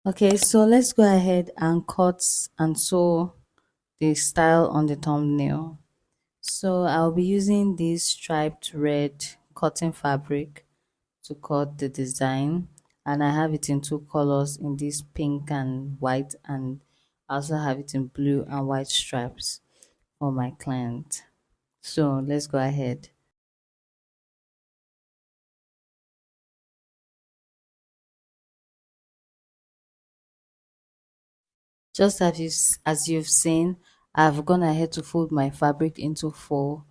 Okay, so let's go ahead and cut and sew the style on the thumbnail. So I'll be using this striped red cotton fabric to cut the design, and I have it in two colors, in this pink and white, and I also have it in blue and white stripes for my client. So let's go ahead. Just as you've seen, I've gone ahead to fold my fabric into four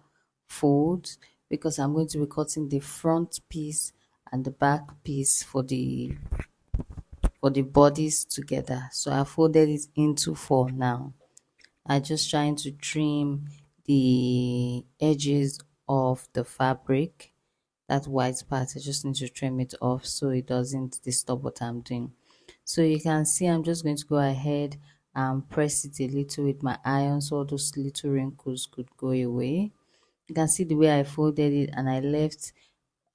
folds because I'm going to be cutting the front piece and the back piece for the bodies together. So I folded it into four now. I just trying to trim the edges of the fabric. That white part, I just need to trim it off so it doesn't disturb what I'm doing. So you can see I'm just going to go ahead and press it a little with my iron so all those little wrinkles could go away. You can see the way I folded it, and I left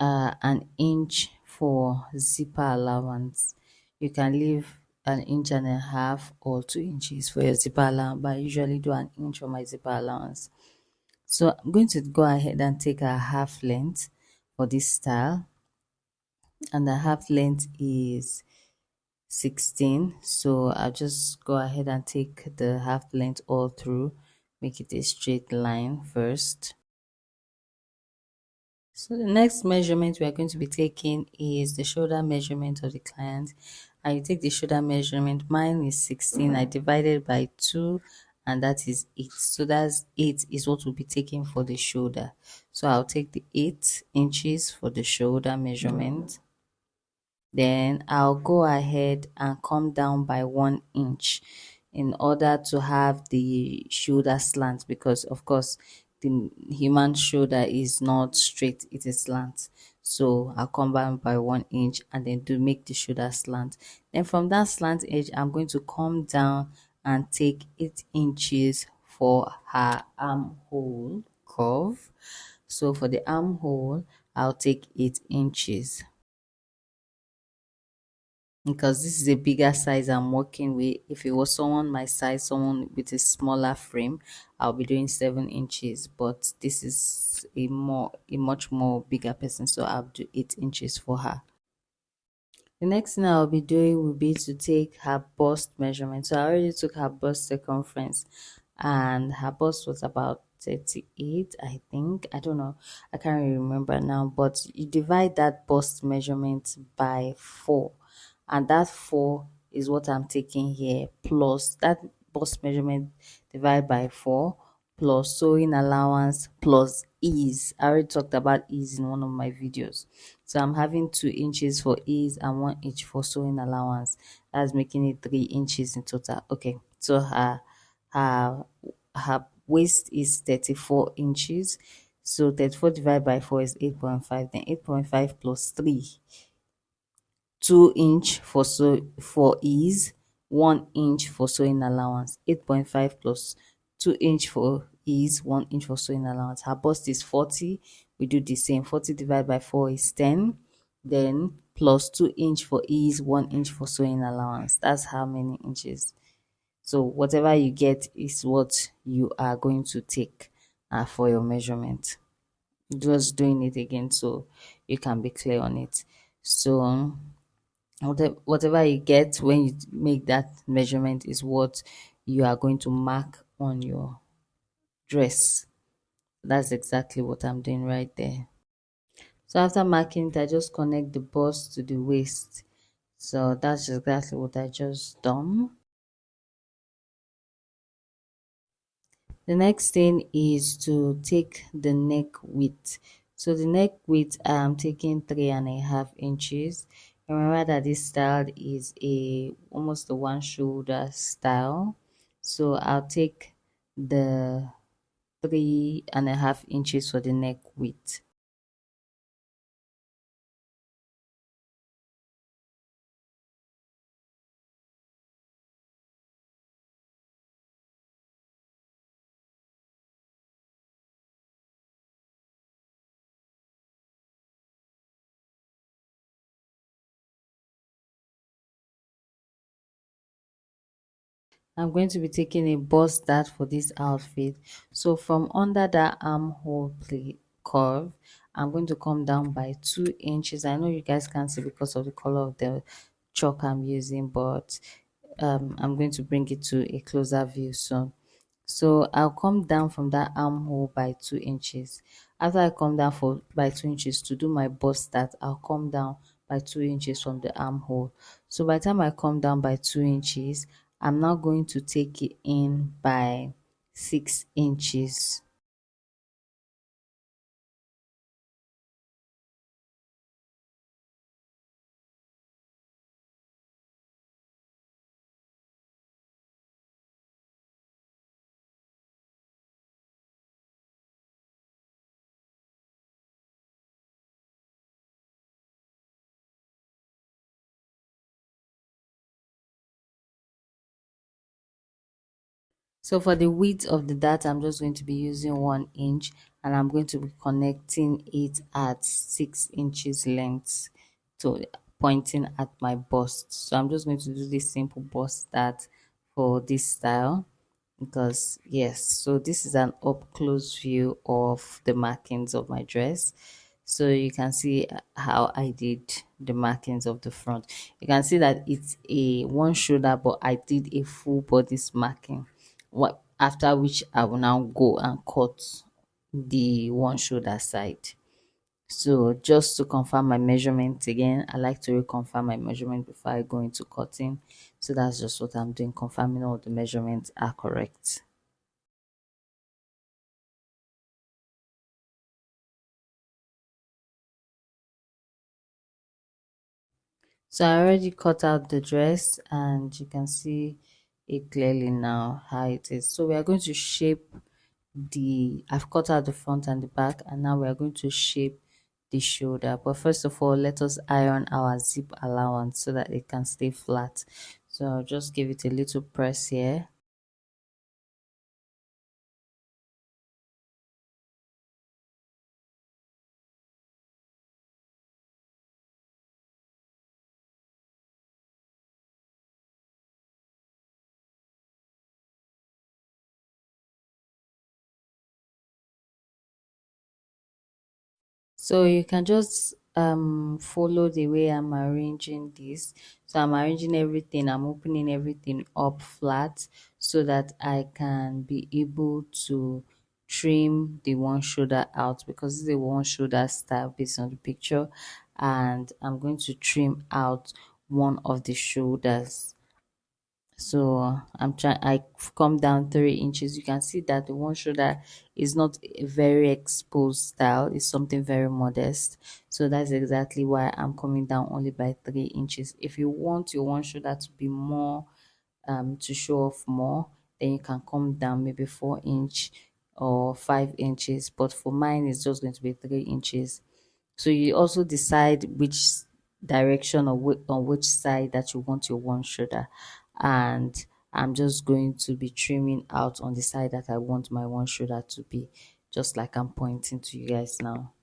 an inch for zipper allowance. You can leave an inch and a half or 2 inches for your zipper allowance, but I usually do an inch for my zipper allowance. So I'm going to go ahead and take a half length for this style, and the half length is 16. So I'll just go ahead and take the half length all through, make it a straight line first. So the next measurement we are going to be taking is the shoulder measurement of the client. I take the shoulder measurement. Mine is 16. I divided by 2, and that is 8. So that's 8 is what we'll be taking for the shoulder. So I'll take the 8 inches for the shoulder measurement. Then I'll go ahead and come down by 1 inch in order to have the shoulder slant, because of course the human shoulder is not straight, it is slant. So I'll come down by 1 inch and then to make the shoulder slant. Then from that slant edge, I'm going to come down and take 8 inches for her armhole curve. So for the armhole, I'll take 8 inches because this is a bigger size I'm working with. If it was someone my size, someone with a smaller frame, I'll be doing 7 inches. But this is a much more bigger person, so I'll do 8 inches for her. The next thing I'll be doing will be to take her bust measurement. So I already took her bust circumference, and her bust was about 38, I think. I don't know. I can't really remember now. But you divide that bust measurement by 4, and that 4 is what I'm taking here, plus that bust measurement divided by 4 plus sewing allowance plus ease. I already talked about ease in one of my videos. So I'm having 2 inches for ease and 1 inch for sewing allowance. That's making it 3 inches in total. Okay, so her her waist is 34 inches. So 34 divided by 4 is 8.5. Then 8.5 plus 3, 2 inch for ease, 1 inch for sewing allowance. 8.5 plus 2 inch for ease, 1 inch for sewing allowance. Her bust is 40. We do the same. 40 divided by 4 is 10. Then plus 2 inch for ease, 1 inch for sewing allowance. That's how many inches. So whatever you get is what you are going to take for your measurement. Just doing it again so you can be clear on it. So whatever you get when you make that measurement is what you are going to mark on your dress. That's exactly what I'm doing right there. So after marking it, I just connect the bust to the waist. So that's exactly what I just done. The next thing is to take the neck width. So the neck width, I'm taking 3.5 inches. Remember that this style is a almost a one shoulder style. So I'll take the 3.5 inches for the neck width. I'm going to be taking a bust dart for this outfit. So from under that armhole plate curve, I'm going to come down by 2 inches. I know you guys can't see because of the color of the chalk I'm using, but I'm going to bring it to a closer view soon. So I'll come down from that armhole by 2 inches. After I come down for by 2 inches to do my bust dart, I'll come down by 2 inches from the armhole. So by the time I come down by 2 inches, I'm now going to take it in by 6 inches. So for the width of the dart, I'm just going to be using 1 inch, and I'm going to be connecting it at 6 inches length to pointing at my bust. So I'm just going to do this simple bust dart for this style because yes, so this is an up close view of the markings of my dress. So you can see how I did the markings of the front. You can see that it's a one shoulder, but I did a full bodice marking. What after which I will now go and cut the one shoulder side. So just to confirm my measurement again, I like to reconfirm my measurement before I go into cutting. So that's just what I'm doing, confirming all the measurements are correct. So I already cut out the dress and you can see it clearly now how it is. So we are going to shape I've cut out the front and the back, and now we are going to shape the shoulder. But first of all, let us iron our zip allowance so that it can stay flat. So I'll just give it a little press here. So you can just follow the way I'm arranging this. So I'm arranging everything, I'm opening everything up flat so that I can be able to trim the one shoulder out because this is a one shoulder style based on the picture, and I'm going to trim out one of the shoulders. So I've come down 3 inches. You can see that the one shoulder is not a very exposed style, it's something very modest. So that's exactly why I'm coming down only by 3 inches. If you want your one shoulder to be more to show off more, then you can come down maybe 4 inch or 5 inches. But for mine it's just going to be 3 inches. So you also decide which direction or on which side that you want your one shoulder. And I'm just going to be trimming out on the side that I want my one shoulder to be, just like I'm pointing to you guys now.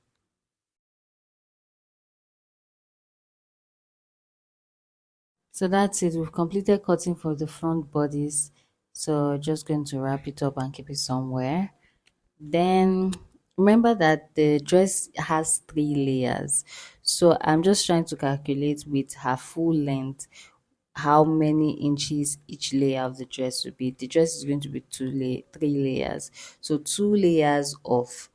So that's it. We've completed cutting for the front bodies. So just going to wrap it up and keep it somewhere. Then remember that the dress has 3 layers. So I'm just trying to calculate with her full length how many inches each layer of the dress will be. The dress is going to be 3 layers. So 2 layers of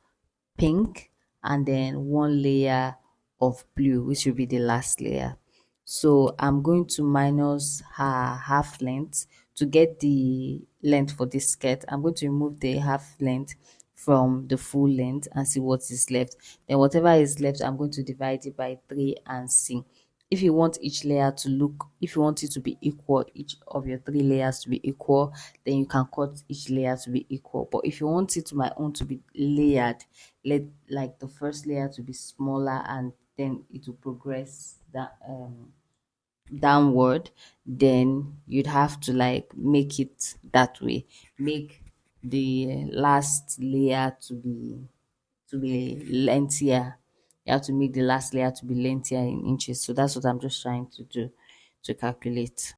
pink and then 1 layer of blue, which will be the last layer. So I'm going to minus her half length to get the length for this skirt. I'm going to remove the half length from the full length and see what is left. Then whatever is left, I'm going to divide it by 3 and see. If you want each layer to look, if you want it to be equal, each of your 3 layers to be equal, then you can cut each layer to be equal. But if you want it to my own to be layered, let like the first layer to be smaller and then it will progress that downward, then you'd have to like make it that way. Make the last layer to be lengthier. You have to make the last layer to be lengthier in inches. So that's what I'm just trying to do to calculate.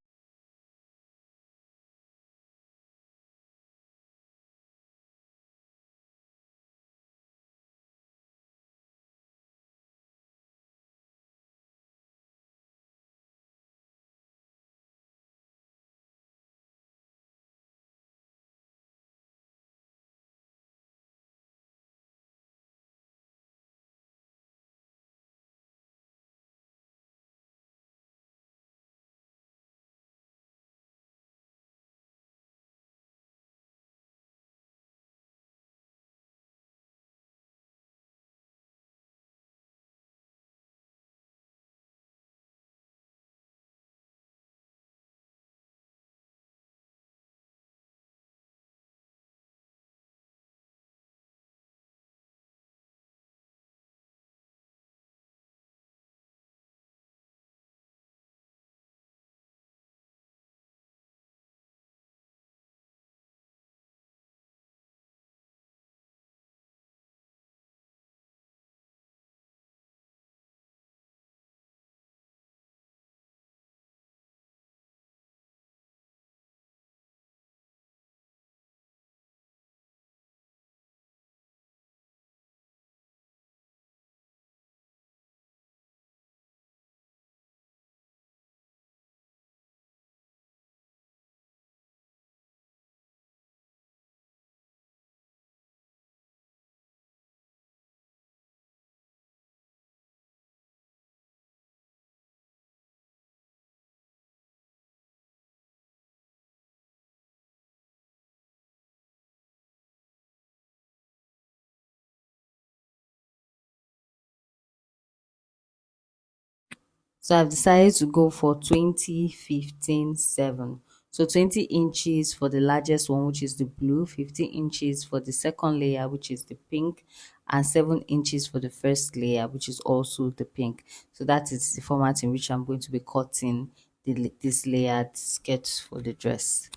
So I've decided to go for 20, 15, 7. So 20 inches for the largest one, which is the blue, 15 inches for the second layer, which is the pink, and 7 inches for the first layer, which is also the pink. So that is the format in which I'm going to be cutting this layered skirt for the dress.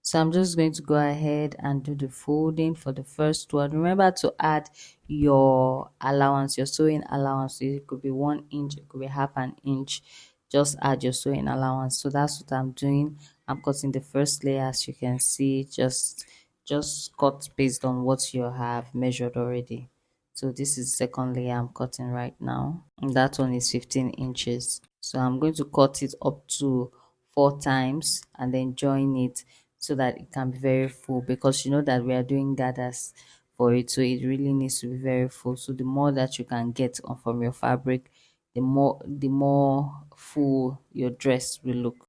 So I'm just going to go ahead and do the folding for the first one. Remember to add your allowance, your sewing allowance. So it could be 1 inch, it could be half an inch. Just add your sewing allowance. So that's what I'm doing. I'm cutting the first layer, as you can see. Just cut based on what you have measured already. So this is the second layer I'm cutting right now. And that one is 15 inches. So I'm going to cut it up to 4 times and then join it so that it can be very full, because you know that we are doing gathers for it, so it really needs to be very full. So the more that you can get on from your fabric, the more full your dress will look.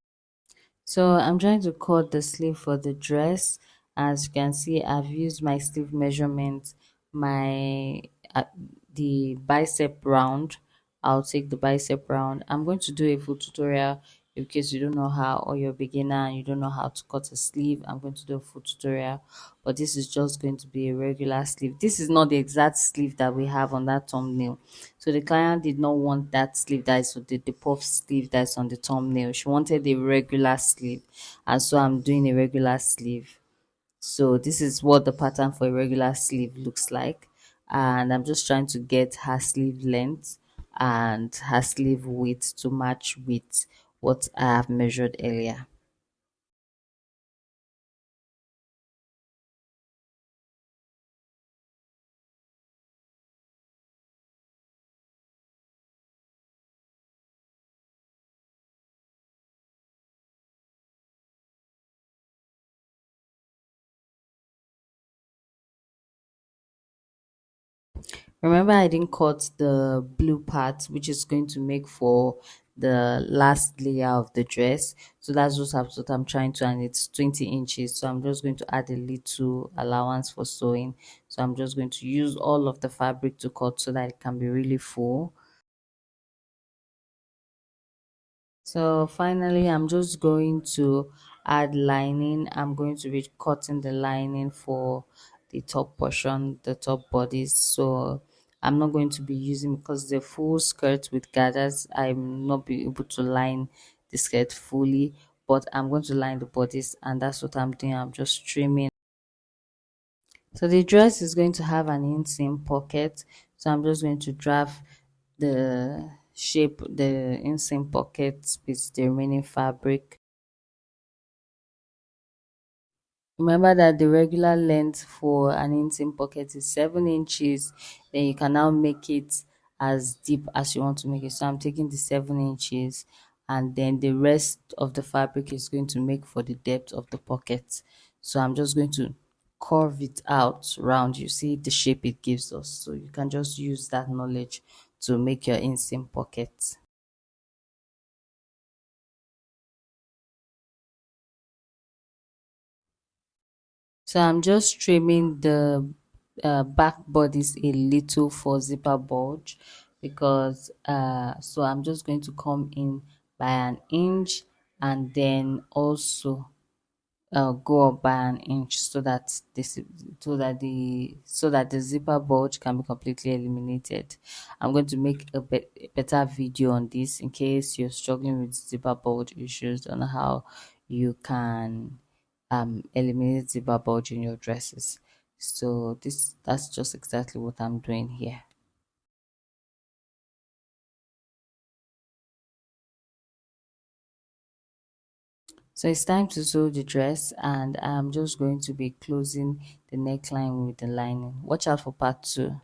So I'm trying to cut the sleeve for the dress. As you can see, I've used my sleeve measurement, my uh, the bicep round. I'll take the bicep round. I'm going to do a full tutorial in case you don't know how, or you're a beginner and you don't know how to cut a sleeve. I'm going to do a full tutorial, but this is just going to be a regular sleeve. This is not the exact sleeve that we have on that thumbnail. So the client did not want that sleeve that is the puff sleeve that's on the thumbnail. She wanted a regular sleeve, and so I'm doing a regular sleeve. So this is what the pattern for a regular sleeve looks like, and I'm just trying to get her sleeve length and her sleeve width to match with what I have measured earlier. Remember, I didn't cut the blue part, which is going to make for the last layer of the dress. So that's just what I'm trying to, and it's 20 inches. So I'm just going to add a little allowance for sewing. So I'm just going to use all of the fabric to cut so that it can be really full. So finally, I'm just going to add lining. I'm going to be cutting the lining for the top portion, the top bodies. So I'm not going to be using, because the full skirt with gathers, I'm not be able to line the skirt fully, but I'm going to line the bodies, and that's what I'm doing. I'm just trimming. So the dress is going to have an inseam pocket. So I'm just going to draft the shape, the inseam pocket with the remaining fabric. Remember that the regular length for an inseam pocket is 7 inches. Then you can now make it as deep as you want to make it. So I'm taking the 7 inches, and then the rest of the fabric is going to make for the depth of the pocket. So I'm just going to curve it out round. You see the shape it gives us. So you can just use that knowledge to make your inseam pocket. So I'm just trimming the back bodies a little for zipper bulge, because so I'm just going to come in by an inch, and then also go up by an inch, so that this so that the zipper bulge can be completely eliminated. I'm going to make a better video on this in case you're struggling with zipper bulge issues, on how you can eliminate zipper bulge in your dresses. So that's just exactly what I'm doing here. So it's time to sew the dress, and I'm just going to be closing the neckline with the lining. Watch out for part 2.